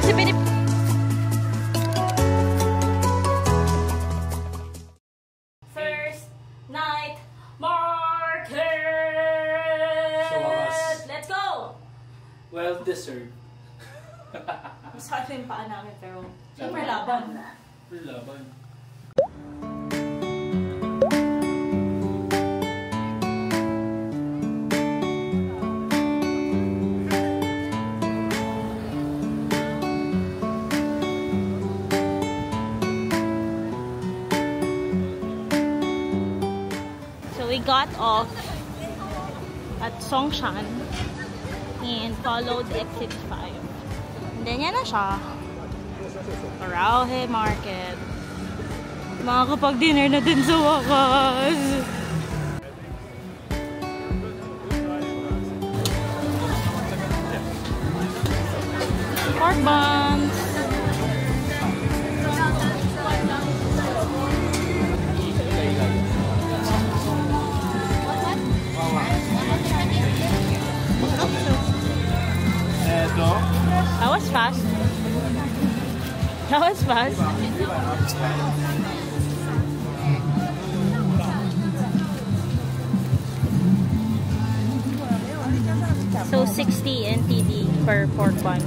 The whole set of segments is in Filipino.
Kasi First night market! So, let's go! Well deserved. Masakit yung paa namin pero siyempre laban. Laban. So we got off at Songshan and followed exit 5. And then yan na siya. Arauhe Market. Makakapag-dinner na din sa wakas. Pork buns. That was fast. That was fast. So 60 NTD per pork bun.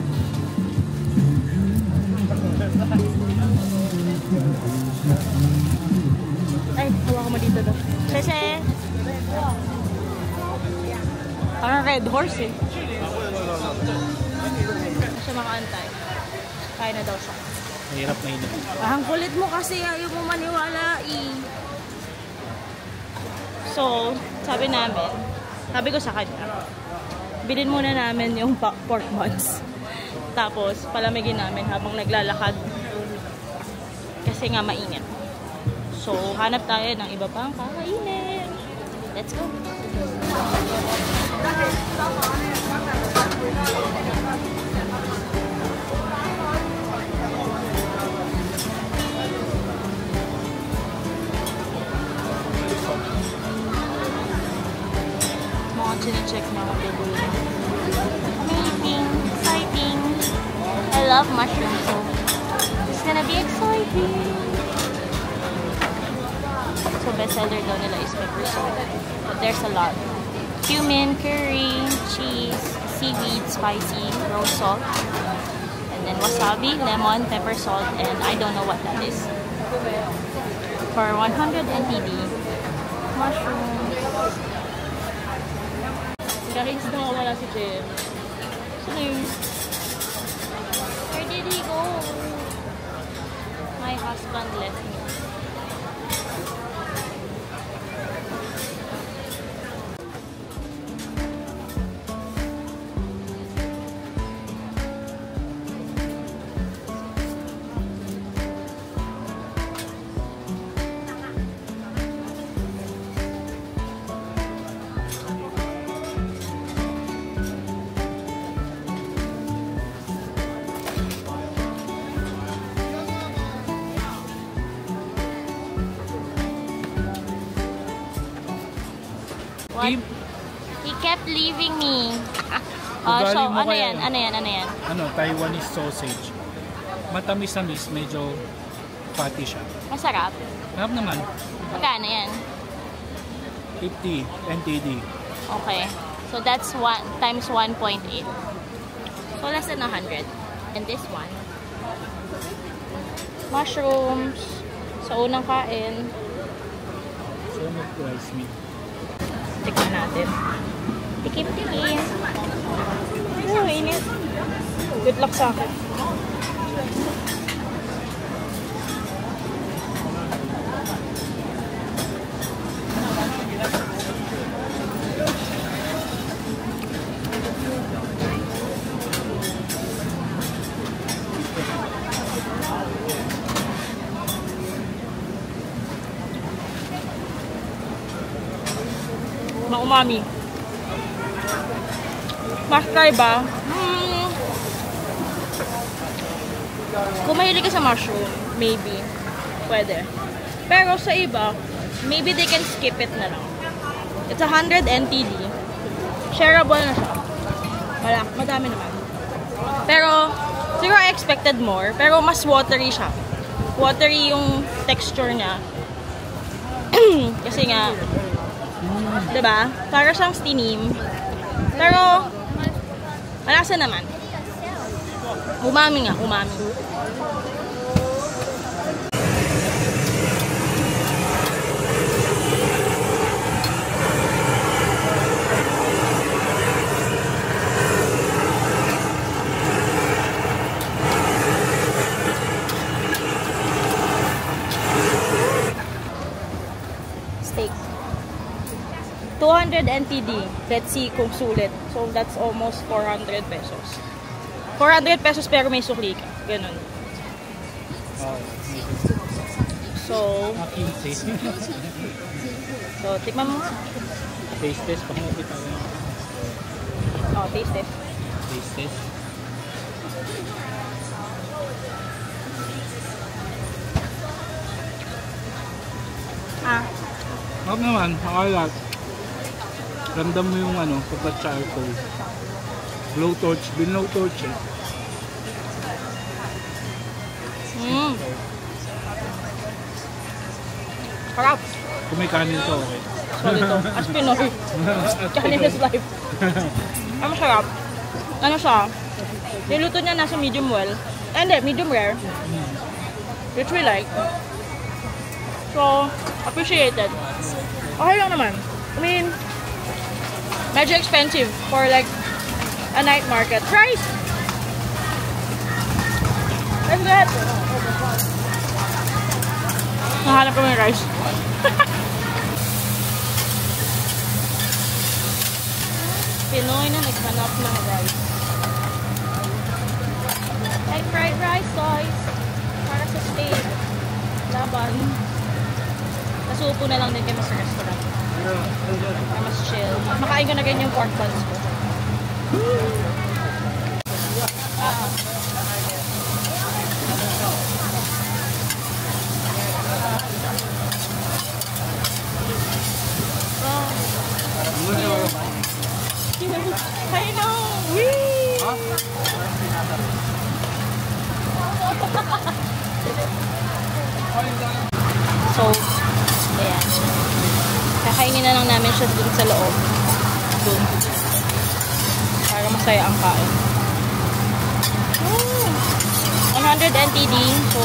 Ay, hawa ko mo dito daw. Sese! Parang red horse eh. Siya makaantay. Kaya na daw siya. Mahirap na hinap. Ang kulit mo kasi ayaw mo maniwala eh. So, sabi ko sa kanya, bilhin muna namin yung pork buns. Tapos, palamigin namin habang naglalakad. Kasi nga mainit. So, hanap tayo ng iba pang kakainin. Let's go! Check na ako dito. Amazing! Exciting! I love mushrooms, so it's gonna be exciting! So, bestseller daw nila is pepper salt. But there's a lot. Cumin, curry, cheese, seaweed, spicy, rose salt, and then wasabi, lemon, pepper salt, and I don't know what that is. For 100 NTD, mushrooms. Kahit na wala si Jem. Where did he go? My husband left me. What? He kept leaving me. So, ano yan? Ano, Taiwanese sausage. Matamis-tamis, medyo fatty siya. Masarap. Sarap naman. Magkano yan? 50 NTD. Okay. So, that's times 1.8. So, less than 100. And this one. Mushrooms. So, unang kain. So, mag-rice meat. Tikman natin. Tikim-tikim. Oh, init. Good luck sa akin. Umami. Must try ba? Kung mahilig ka sa mushroom, maybe. Pwede. Pero sa iba, maybe they can skip it na lang. It's 100 NTD. Shareable na siya. Madami naman. Pero, siguro expected more, pero mas watery siya. Watery yung texture niya. Kasi nga, diba? Para siyang steam. Pero, malasa naman. Umami nga, umami. Steak. 200 NTD. Let's see kung sulit. So, that's almost 400 pesos. 400 pesos pero may sukli ka. Ganun. So, tikman mo nga. Taste test. Baka makita ko. Oh, taste test. Taste test. Huwag naman, makalat. Ramdam mo yung ano, pagka-charcoal. Low torch, bin-low torch eh. Sarap. Kung may kanin to, okay. Sorry to. As Pinoy. Kanin is life. Ang masarap. Ano siya? Niluto niya nasa medium well. Hindi, medium rare. Which we like. So, appreciated. Okay lang naman. I mean, medyo expensive for like a night market. Rice! Let's get! Nahanap ko yung rice. Pinoy na naghanap ng rice. Like fried rice, guys. Para sa steak. Laban. Nasupo na lang din kami sa restaurant. Para mas chill. Makain ko na ganyan yung pork buns ko. I know! Whee! So, ayan. Kakainin na lang namin siya dun sa loob. Dun. Para masaya ang kain. 100 NTD. So,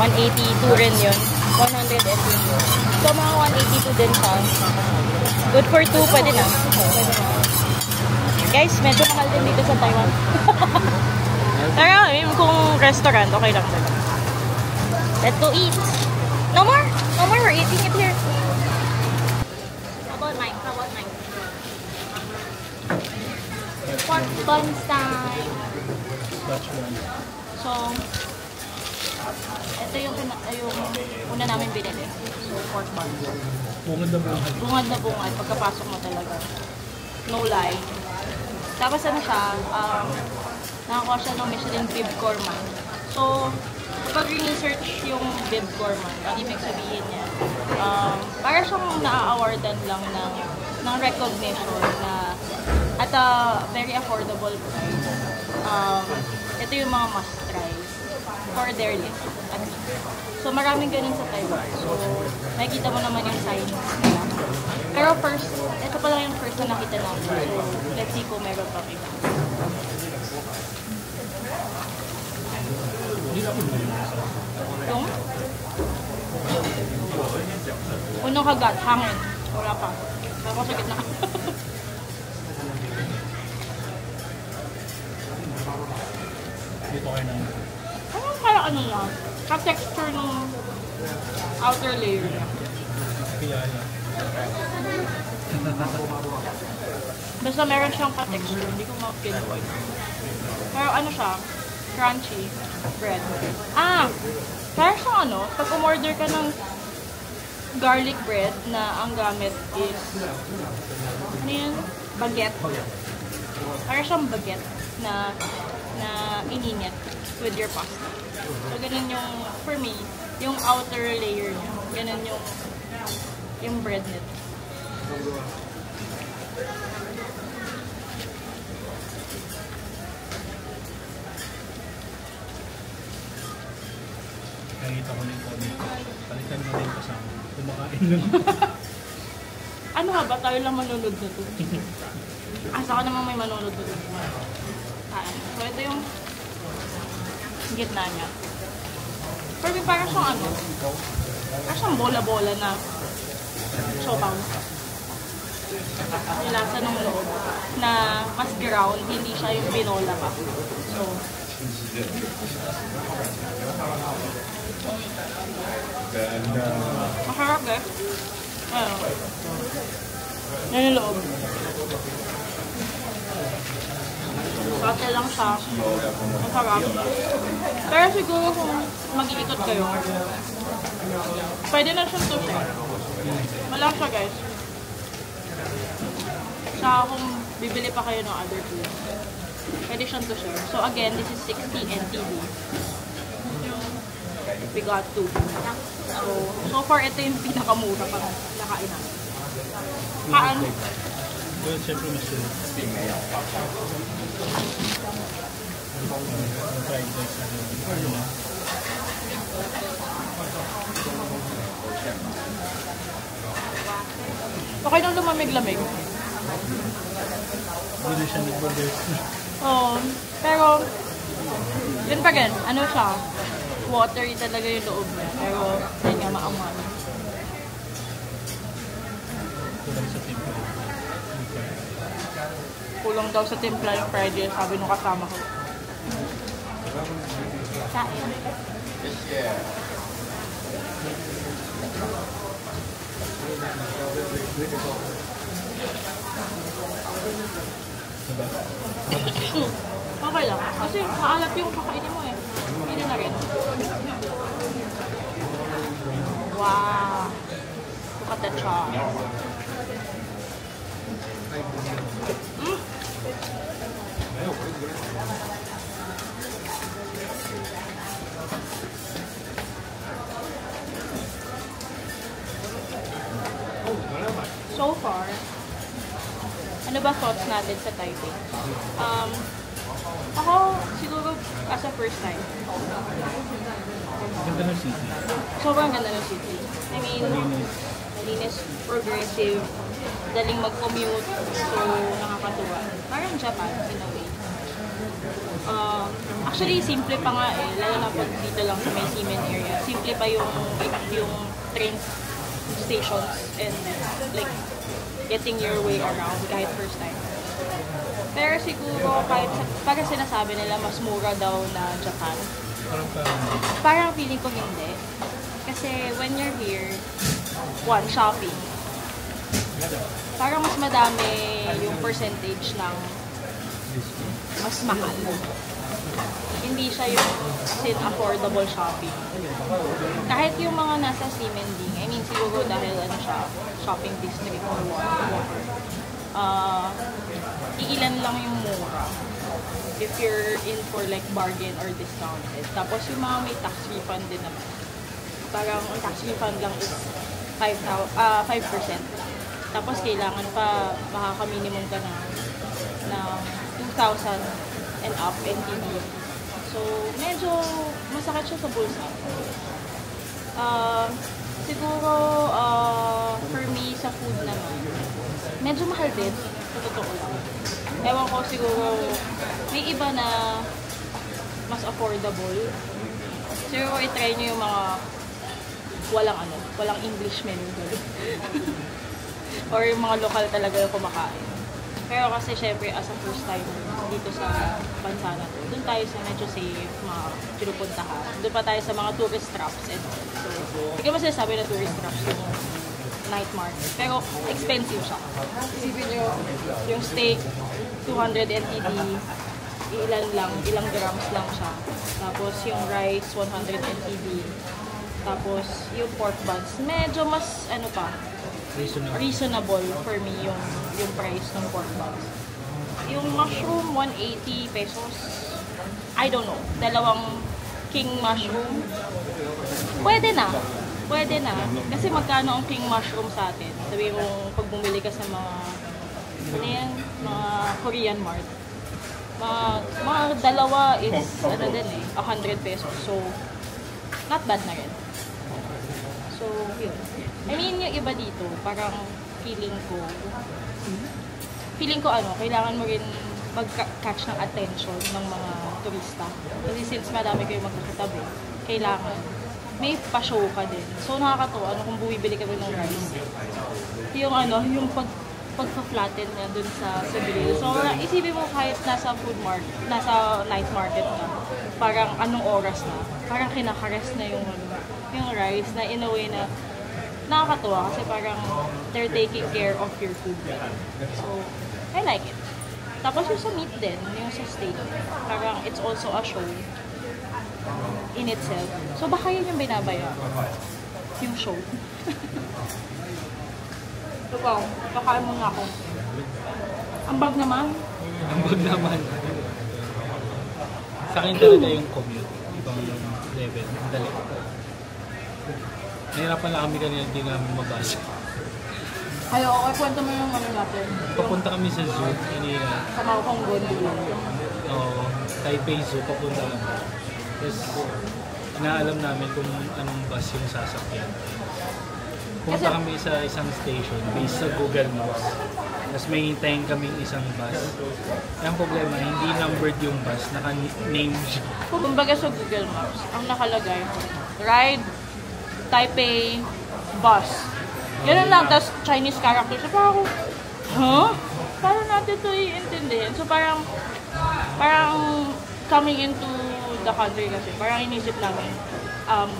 182 rin yun. 100 NTD. So, mga 182 din siya. Good for 2. Pwede na. Pwede na. Guys, medyo mahal din dito sa Taiwan. Pero, kung restaurant, okay lang. Let's go eat. No more. No more. We're eating it here. How about mine? How about mine? Pork buns time. So, ito yung una namin binili. So, pork buns. Bungad na bungad. Bungad na bungad. Pagkapasok mo talaga. No lie. Tapos ano siya, nakakuha siya ng Michelin Bib Gourmand. So, pag research yung Bib Gourmand, ang ibig sabihin niya, para siyang na-awardan lang ng recognition na at a very affordable price. Ito yung mga must-try for their list. So, maraming ganun sa Taiwan. So, makikita mo naman yung signs nila. Pero first, ito pa lang yung first na nakita namin. So, let's see kung meron pa iba. Yung? Unong kagat, hangin. Wala pa. Ako sa gitna. Dito kayo na. Kaya ano lang, ka-texture ng outer layer niya. Kaya yan. Basta meron siyang ka-texture, hindi ko ma-pinpoint. Pero ano siya, crunchy bread. Pero siyang ano, pag umorder ka ng garlic bread na ang gamit is, ano yun? Baguette. Para siyang baguette na ininit with your pasta. So, ganun yung, for me, yung outer layer niya. Ganun yung bread nito. Nakikita ko na yung comment. Palitan mo rin kasama. Kumakain lang. Ano nga ba? Tayo lang manunod na to. Asa ka naman may manunod na to. So ito yung gitna niya. For me, parang siyang ano, parang siyang bola-bola na sopaw. Yung lasa ng loob na mas ground, hindi siya yung binola pa. So, masarap eh. Ayun. Yan yung loob. Sate lang siya. Masarap. Pero siguro kung mag-iikot kayo, pwede na siyang sushi. Malang siya guys. Saka kung bibili pa kayo ng other food, pwede siyang sushi. So again, this is 60 NTD. We got 2. So far, ito yung pinakamura pa nakain namin. Kaan? Doon siyempre mas yun. Fried rice. Okay nang lumamig-lamig. Hindi na siya nag-burger. Oo. Pero, yun pa rin. Ano siya? Watery talaga yung loob niya. Pero, yun nga, maangan. Kulang sa timpla. Kulang daw sa timpla yung fried rice, sabi nung kasama ko. Kain. Okay lang. Kasi maalat yung kakainin mo eh. Hindi na rin. Wow. Look at the chop. So far, ano ba thoughts natin sa Taipei? Ako, siguro, as a first time. Ganda ng city. Sobrang ganda ng city. I mean, malinis, progressive, daling mag-commute, so nakakatuwa. Parang Japan, in a way. Actually, simple pa nga eh, lalo na pag dito lang sa may Seamen area. Simple pa yung train stations and like getting your way around kahit first time. Pero siguro kahit pag sinasabi nila mas mura daw na Japan. Parang feeling ko hindi. Kasi when you're here, one, shopping. Parang mas madami yung percentage ng mas mahal. Hindi siya yung affordable shopping. Kahit yung mga nasa Ximending, I mean siguro dahil ano siya, shopping district or whatever. Iilan lang yung mura if you're in for like bargain or discounted. Tapos yung mga may tax refund din naman. Parang ang tax refund lang is 5%. Tapos kailangan pa makaka-minimum ka na ng 2,000 and up NTD. So, medyo masakit siya sa bulsa. Siguro, for me, sa food naman, medyo mahal din, sa totoo lang. Ewan ko siguro, may iba na mas affordable. Siguro, i-try nyo yung mga walang English menu. Or yung mga lokal talaga yung kumakain. Pero kasi syempre, as a first time dito sa bansa na to, doon tayo sa medyo safe, mga pinupuntahan. Doon pa tayo sa mga tourist traps and all. So, hindi ko masasabi na tourist traps yung night market. Pero expensive siya. Isipin nyo, yung steak, 200 NTD, ilang grams lang siya. Tapos yung rice, 100 NTD. Tapos yung pork buns, medyo mas reasonable for me yung price ng pork buns. Yung mushroom, 180 pesos. I don't know. 2 king mushroom. Pwede na. Kasi magkano ang king mushroom sa atin? Sabi mo, pag bumili ka sa mga Korean mart. Mga dalawa is, 100 pesos. So, not bad na rin. So, yun. I mean, yung iba dito, parang feeling ko kailangan mo rin mag-catch ng attention ng mga turista. Kasi since marami kayo magkakatabi, kailangan may pa-show ka din. So, nakakatuwa, kung bumibili ka rin ng rice. Yung pagpa-flatten na dun sa grill. So, isipin mo kahit nasa night market na, parang anong oras na, parang kinakares na yung rice na in a way na nakakatuwa kasi parang they're taking care of your food. So, I like it. Tapos yung sa meat din, yung sa steak, parang it's also a show in itself. So, baka yun yung binabaya. Yung show. Ito, kakain mo nga ako. Ang bag naman. Ang bag naman. Sa akin talaga yung commute. Ibang level. Ang dali. Nahirapan lang kami kanina, hindi namin mabasa. Okay, kwento mo yung natin. Papunta kami sa zoo kanina. Sa Maokonggon. Oo, Taipei Zoo papunta kami. Tapos, inaalam namin kung anong bus yung sasakyan. Punta kami sa isang station based sa Google Maps. Tapos may hintayin kaming isang bus. Ang problema, hindi numbered yung bus, naka-name siya. Kumbaga sa Google Maps, ang nakalagay, ride, Taipei, bus. Ganun lang, tapos Chinese characters. So parang ako, paano natin ito iintindihin? So parang coming into the country kasi, parang inisip namin,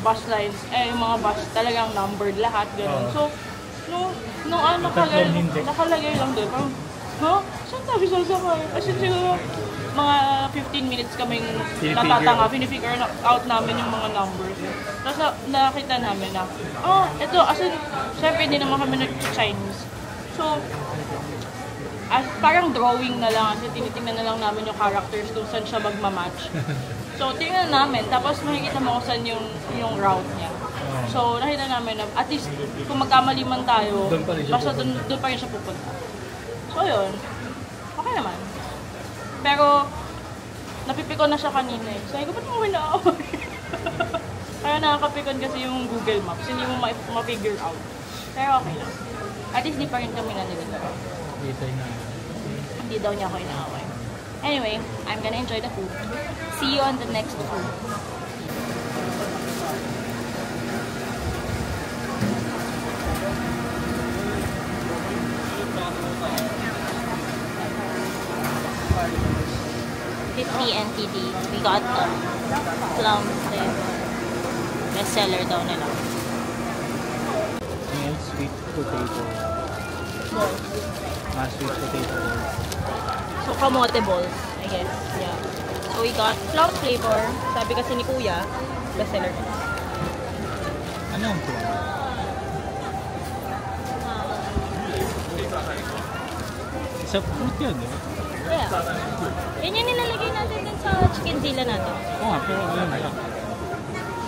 bus lines, yung mga bus talagang numbered lahat, gano'n. So, nung nakalagay lang doon, parang, saan tayo sasakay? Kasi siguro, mga 15 minutes kaming natatanga, pinifigure out namin yung mga numbers. Tapos nakita namin na, ito, syempre hindi naman kami nag-Chinese. So, parang drawing na lang, kasi tinitingnan na lang namin yung characters kung saan siya magmamatch. So, tingnan namin, tapos makikita mo kung saan yung route niya. So, nakita namin na, at least, kung magkamali man tayo, basta doon pa rin siya pupunta. So, yun. Okay naman. Pero, napipikon na siya kanina eh. Sabi ko, ba't mo winaaway? Kaya nakakapikon kasi yung Google Maps, hindi mo ma-figure out. Pero okay lang. At least, di pa rin kami nanilito. Hindi daw niya ako inaaway. Anyway, I'm gonna enjoy the food. See you on the next food. NTD. We got the plum flavor. Bestseller daw nila. And sweet potato. Balls. Sweet potato balls. So, kamote balls, I guess. Yeah. So, we got plum flavor. Sabi kasi ni Kuya, bestseller nila. Ano ang plum? Sa fruit yan, di ba? Yeah. Yan yung nilalagay natin din sa chicken zilla natin. Oo nga, pero ano ba?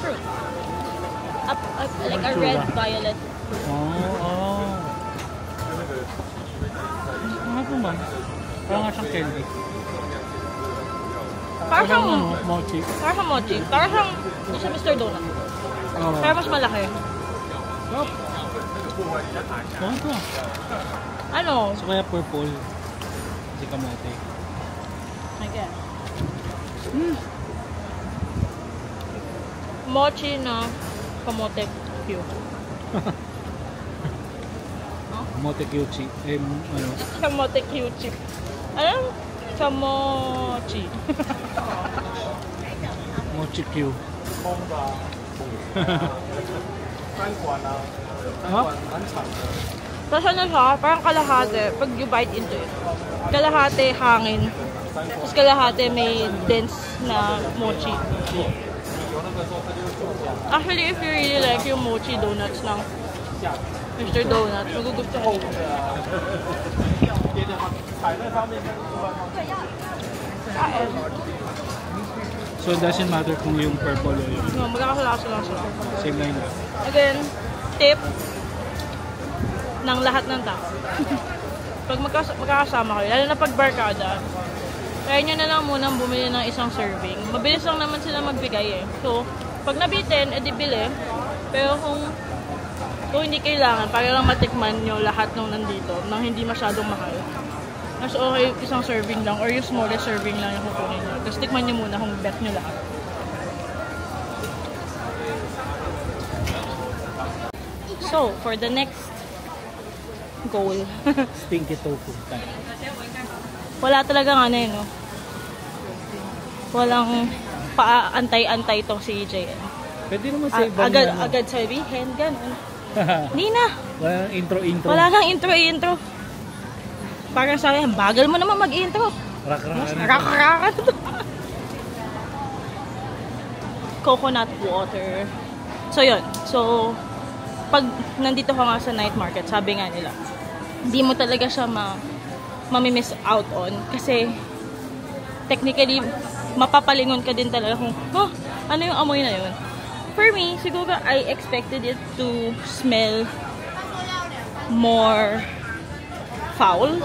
Fruit. Like a red violet. Ano po man? Parang nga siyang candy. Parang siyang mochi. Parang siyang mochi. Parang siyang sa Mr. Donut. Pero mas malaki. Ito. Ano? So kaya purple. Si kamote. I guess. Mochi na kamote Q. Kamote Q-chi. Ano? Kamote Q-chi. Ano? Kamochi. Mochi Q. Tapos ano siya, parang kalahati, pag you bite into it. Kalahati hangin. Tapos kalahati may dense na mochi. Actually, if you really like yung mochi donuts ng Mr. Donut, magugustuhan nyo. So it doesn't matter kung yung purple o yung... No, magkakasalasa lang sila. Same line lang. Again, tip ng lahat ng tao. Pag magkakasama kayo, lalo na pag barkada, try nyo na lang munang bumili ng isang serving. Mabilis lang naman sila magbigay eh. So, Pag nabitin, edi bili. Pero kung hindi kailangan, para lang matikman nyo lahat nung nandito, nang hindi masyadong mahal. Mas okay, isang serving lang, or yung smallest serving lang yung kukunin nyo. Tapos tikman nyo muna kung bet nyo lahat. So, for the next goal. Stinky tofu time. Wala talagang ano yun, no? Walang paantay-antay tong si JN. Pwede naman sa ibang Agad sabihin, ganun. Hindi na. Walang intro-intro. Wala nang intro-intro. Parang sabi, bagal mo naman mag-intro. Rak-rakan. Coconut water. So, yun. So, pag nandito ka nga sa night market, sabi nga nila, hindi mo talaga siya mamimiss out on. Kasi, technically, mapapalingon ka din talaga kung, ano yung amoy na yun? For me, siguro I expected it to smell more foul.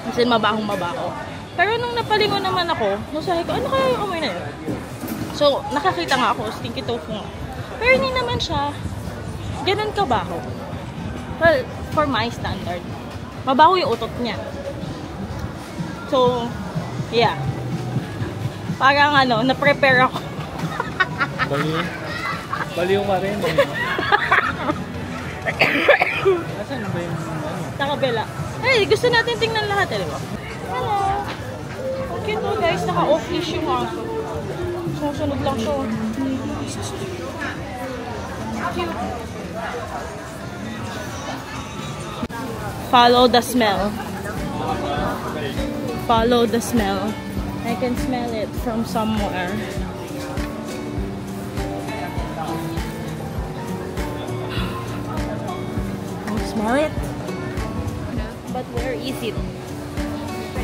Kasi mabahong-mabaho. Pero nung napalingon naman ako, nasabi ko, ano kaya yung amoy na yun? So, nakakita nga ako, stinky tofu nga. Pero hindi naman siya ganun kabaho. Well, for my standard. Mabaho yung utot niya. So, yeah. Parang na-prepare ako. Baliw ka rin. Asan ba yung Sa kabila. Hey, gusto natin tingnan lahat, di ba? Hello! Ang cute mo guys, naka-off-leash yung aso. Sumusunod lang siya. Cute. Follow the smell. Follow the smell. I can smell it from somewhere. Smell it? But where is it?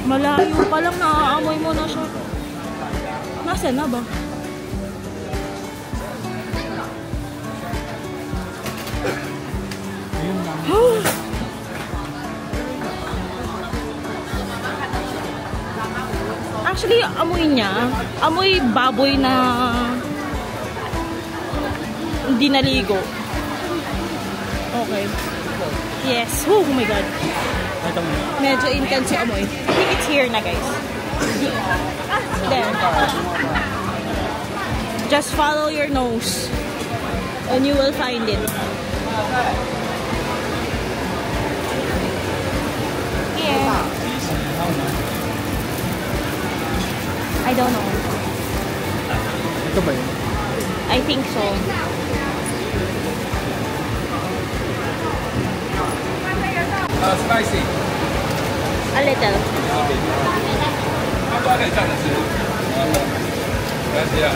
Malayo pa lang, naaamoy mo na siya. Nasaan na ba? Actually, amoy niya, amoy baboy na hindi naligo. Okay. Yes. Oh my god. Medyo intense yung amoy. I think it's here na, guys. There. Just follow your nose and you will find it. Here. I don't know. Ito ba yun? I think so. Spicy. A little. Yeah.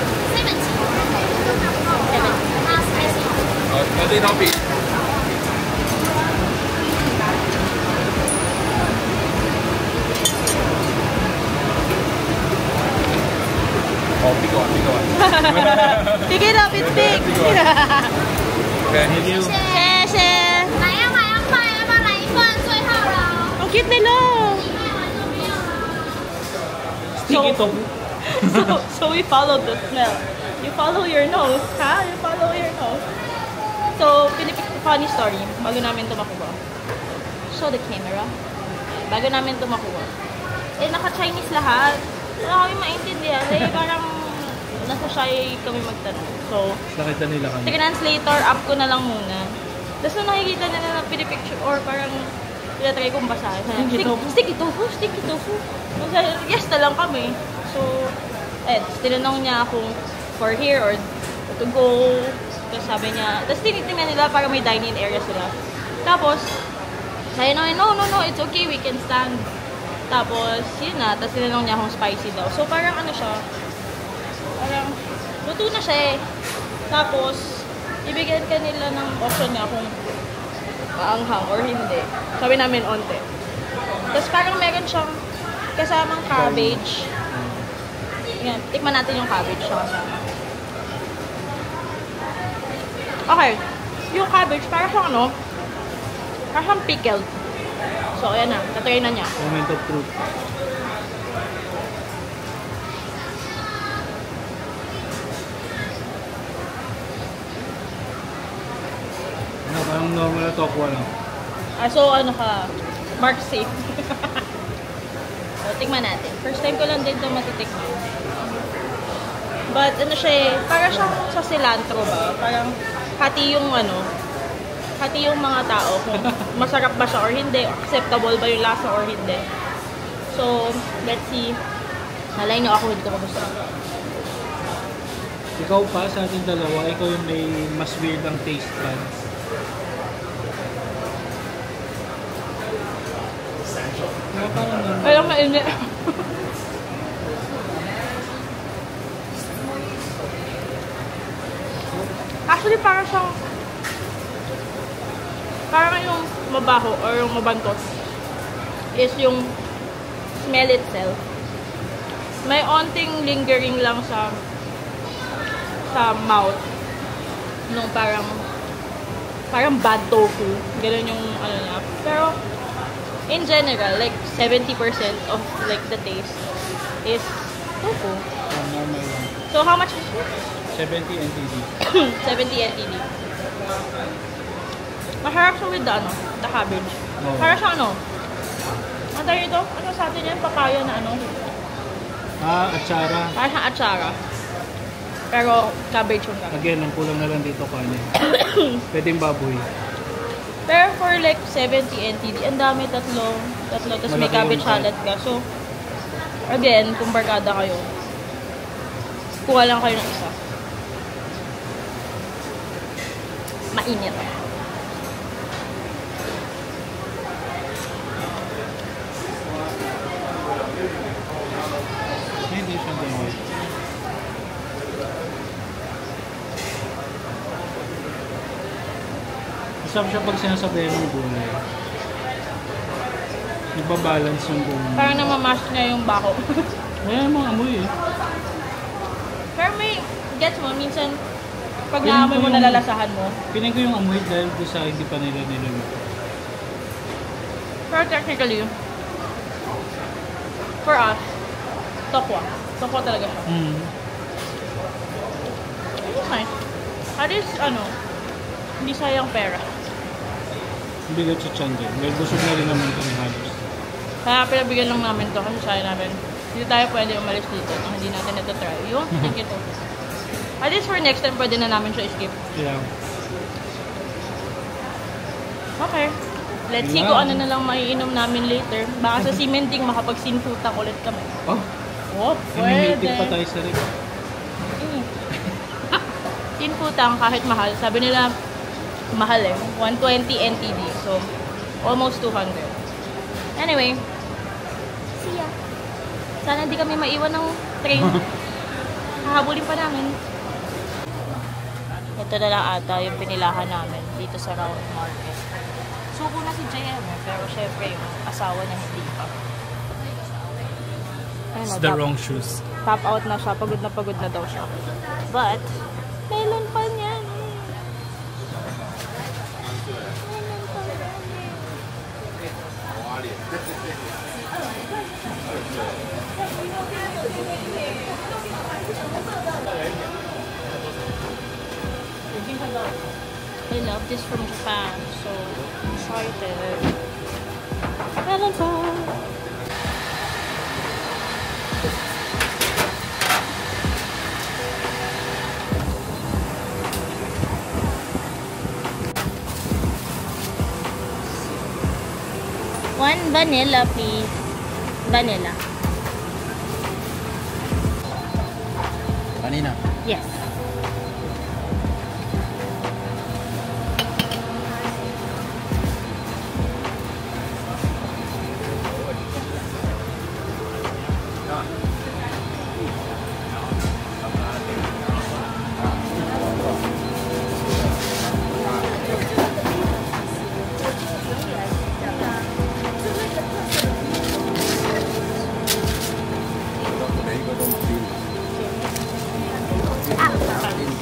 这套饼。哦，呢個啊，呢個啊。Pick it up, it's big. Thank you. 謝謝。来呀买呀快，要不要来一份？最后了。 Ang cute nila. Sticky tofu. So we followed the smell. You follow your nose, ha? You follow your nose. So, funny story. Bago namin ito makuha. Show the camera. Bago namin ito makuha. Eh, naka-Chinese lahat. Wala kami maintindihan. Eh, parang nasa shy kami magtanong. So, Nakita nila kami. translator, up ko na lang muna. Tapos nung nakikita nila na pinipicture or parang tinatry kong basahin. Sticky tofu? Sticky tofu, sticky tofu. Yes na lang kami. So, tinanong niya kung for here or to go. Tapos sabi niya, tapos tinitingnan nila para may dining area sila. Tapos, sabi na, no, it's okay, we can stand. Tapos, yun na. Tapos tinanong niya kung spicy daw. So, parang ano siya, parang luto na siya eh. Tapos, ibigyan ka nila ng option niya kung maanghang or hindi. Sabi namin, onte. Tapos parang meron siyang kasamang cabbage. Yan, tikman natin yung cabbage siya kasama. Okay. Yung cabbage, parang siyang ano, parang siyang pickled. So, ayan na. Tatry na niya. Moment of truth. Parang normal na tokwa lang. So ano ka, mark safe. So, tingnan natin. First time ko lang din ito matitikman. But ano siya eh, para siyang sa cilantro ba? Parang hati yung mga tao kung masarap ba siya or hindi, acceptable ba yung lasa or hindi. So, let's see. Nalay niyo ako, hindi ko gusto. Ikaw pa sa ating dalawa, ikaw yung may mas weird ang taste buds. Ayong mainit. Actually, parang yung mabaho or yung mabantot is yung smell itself. May onting lingering lang sa mouth nung parang bad tofu. Ganun yung ano niya. Pero in general, like 70% of like the taste is tofu. Normal lang. So how much is it? 70 NTD. 70 NTD. Masarap siya with the cabbage. Oh. Para siya ano ito? Ano sa atin yan? Papaya na ano? Atsara. Para siyang atsara. Pero cabbage yung gamit. Again, ang kulang na lang dito kanin. Pwedeng baboy. Pero for like 70 NTD, ang dami, tatlo, tapos may cabbage salad ka. So, again, kung barkada kayo, kuha lang kayo ng isa. Mainit. Hindi siya ganyan. Masarap siya pag sinasabayan ng gulay. Nagbabalance yung gulay. Parang namamash niya yung bako. Ayan mga amoy eh. Pero may, gets mo, minsan, pag naamoy mo, nalalasahan mo. Piling ko yung amoy dahil doon sa hindi pa nila niluluto. Pero technically, for us, tokwa. Tokwa talaga siya. It's nice. At least, hindi sayang pera. Hindi ka chichang din. Dahil busog na rin naman kami halos. Kaya pinabigyan lang namin to kasi sayang namin. Hindi tayo pwede umalis dito kung hindi natin ito try. Yung, thank you to. At least for next time, pwede na namin siya skip. Yeah. Okay. Let's see kung ano na lang maiinom namin later. Baka sa cementing makapag-sinfutak ulit kami. Oh, Oh, may pwede. meeting pa tayo sa rin. Sinfutang kahit mahal. Sabi nila, mahal eh. 120 NTD. So, almost 200. Anyway. See ya. Sana hindi kami maiwan ng train. Hahabulin pa namin. Ito na lang ata yung pinilahan namin dito sa Round Market. Suko na si JM eh, pero syempre yung asawa na hindi pa. Ayun, It's the wrong shoes. Tap out na siya. Pagod na daw siya. But, kailan pa niyan? I love this from Japan. So, excited. Kailan pa? One vanilla, please. Vanilla. Vanilla. Yes.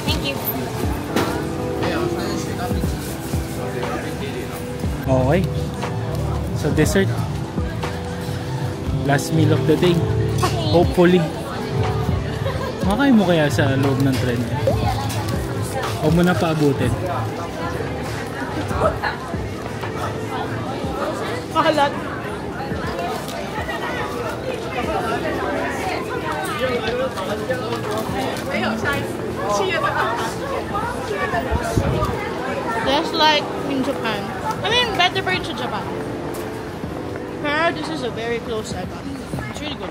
Thank you. Okay. So dessert. Last meal of the day. Hopefully. Makakain mo kaya sa loob ng tren? Huwag mo na paabutin. Makalat. Just like in Japan. I mean, better for in Japan. Pero this is a very close second. It's really good.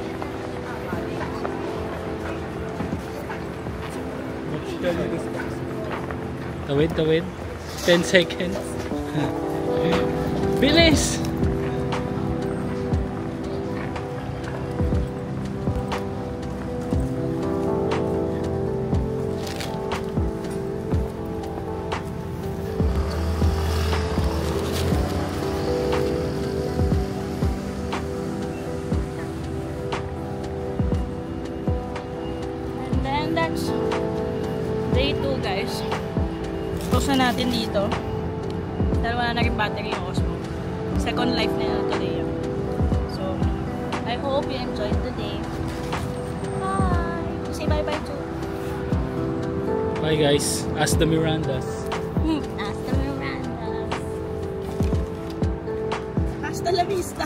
Tawid. 10 seconds. Bilis! And then that's day 2 guys. Close na natin dito. Dahil wala na rin battery yung Osmo. Second life na yun today. So, I hope you enjoyed the day. Bye! Say bye-bye too. Bye guys. Ask the Mirandas. Hasta la Miranda. Hasta la vista.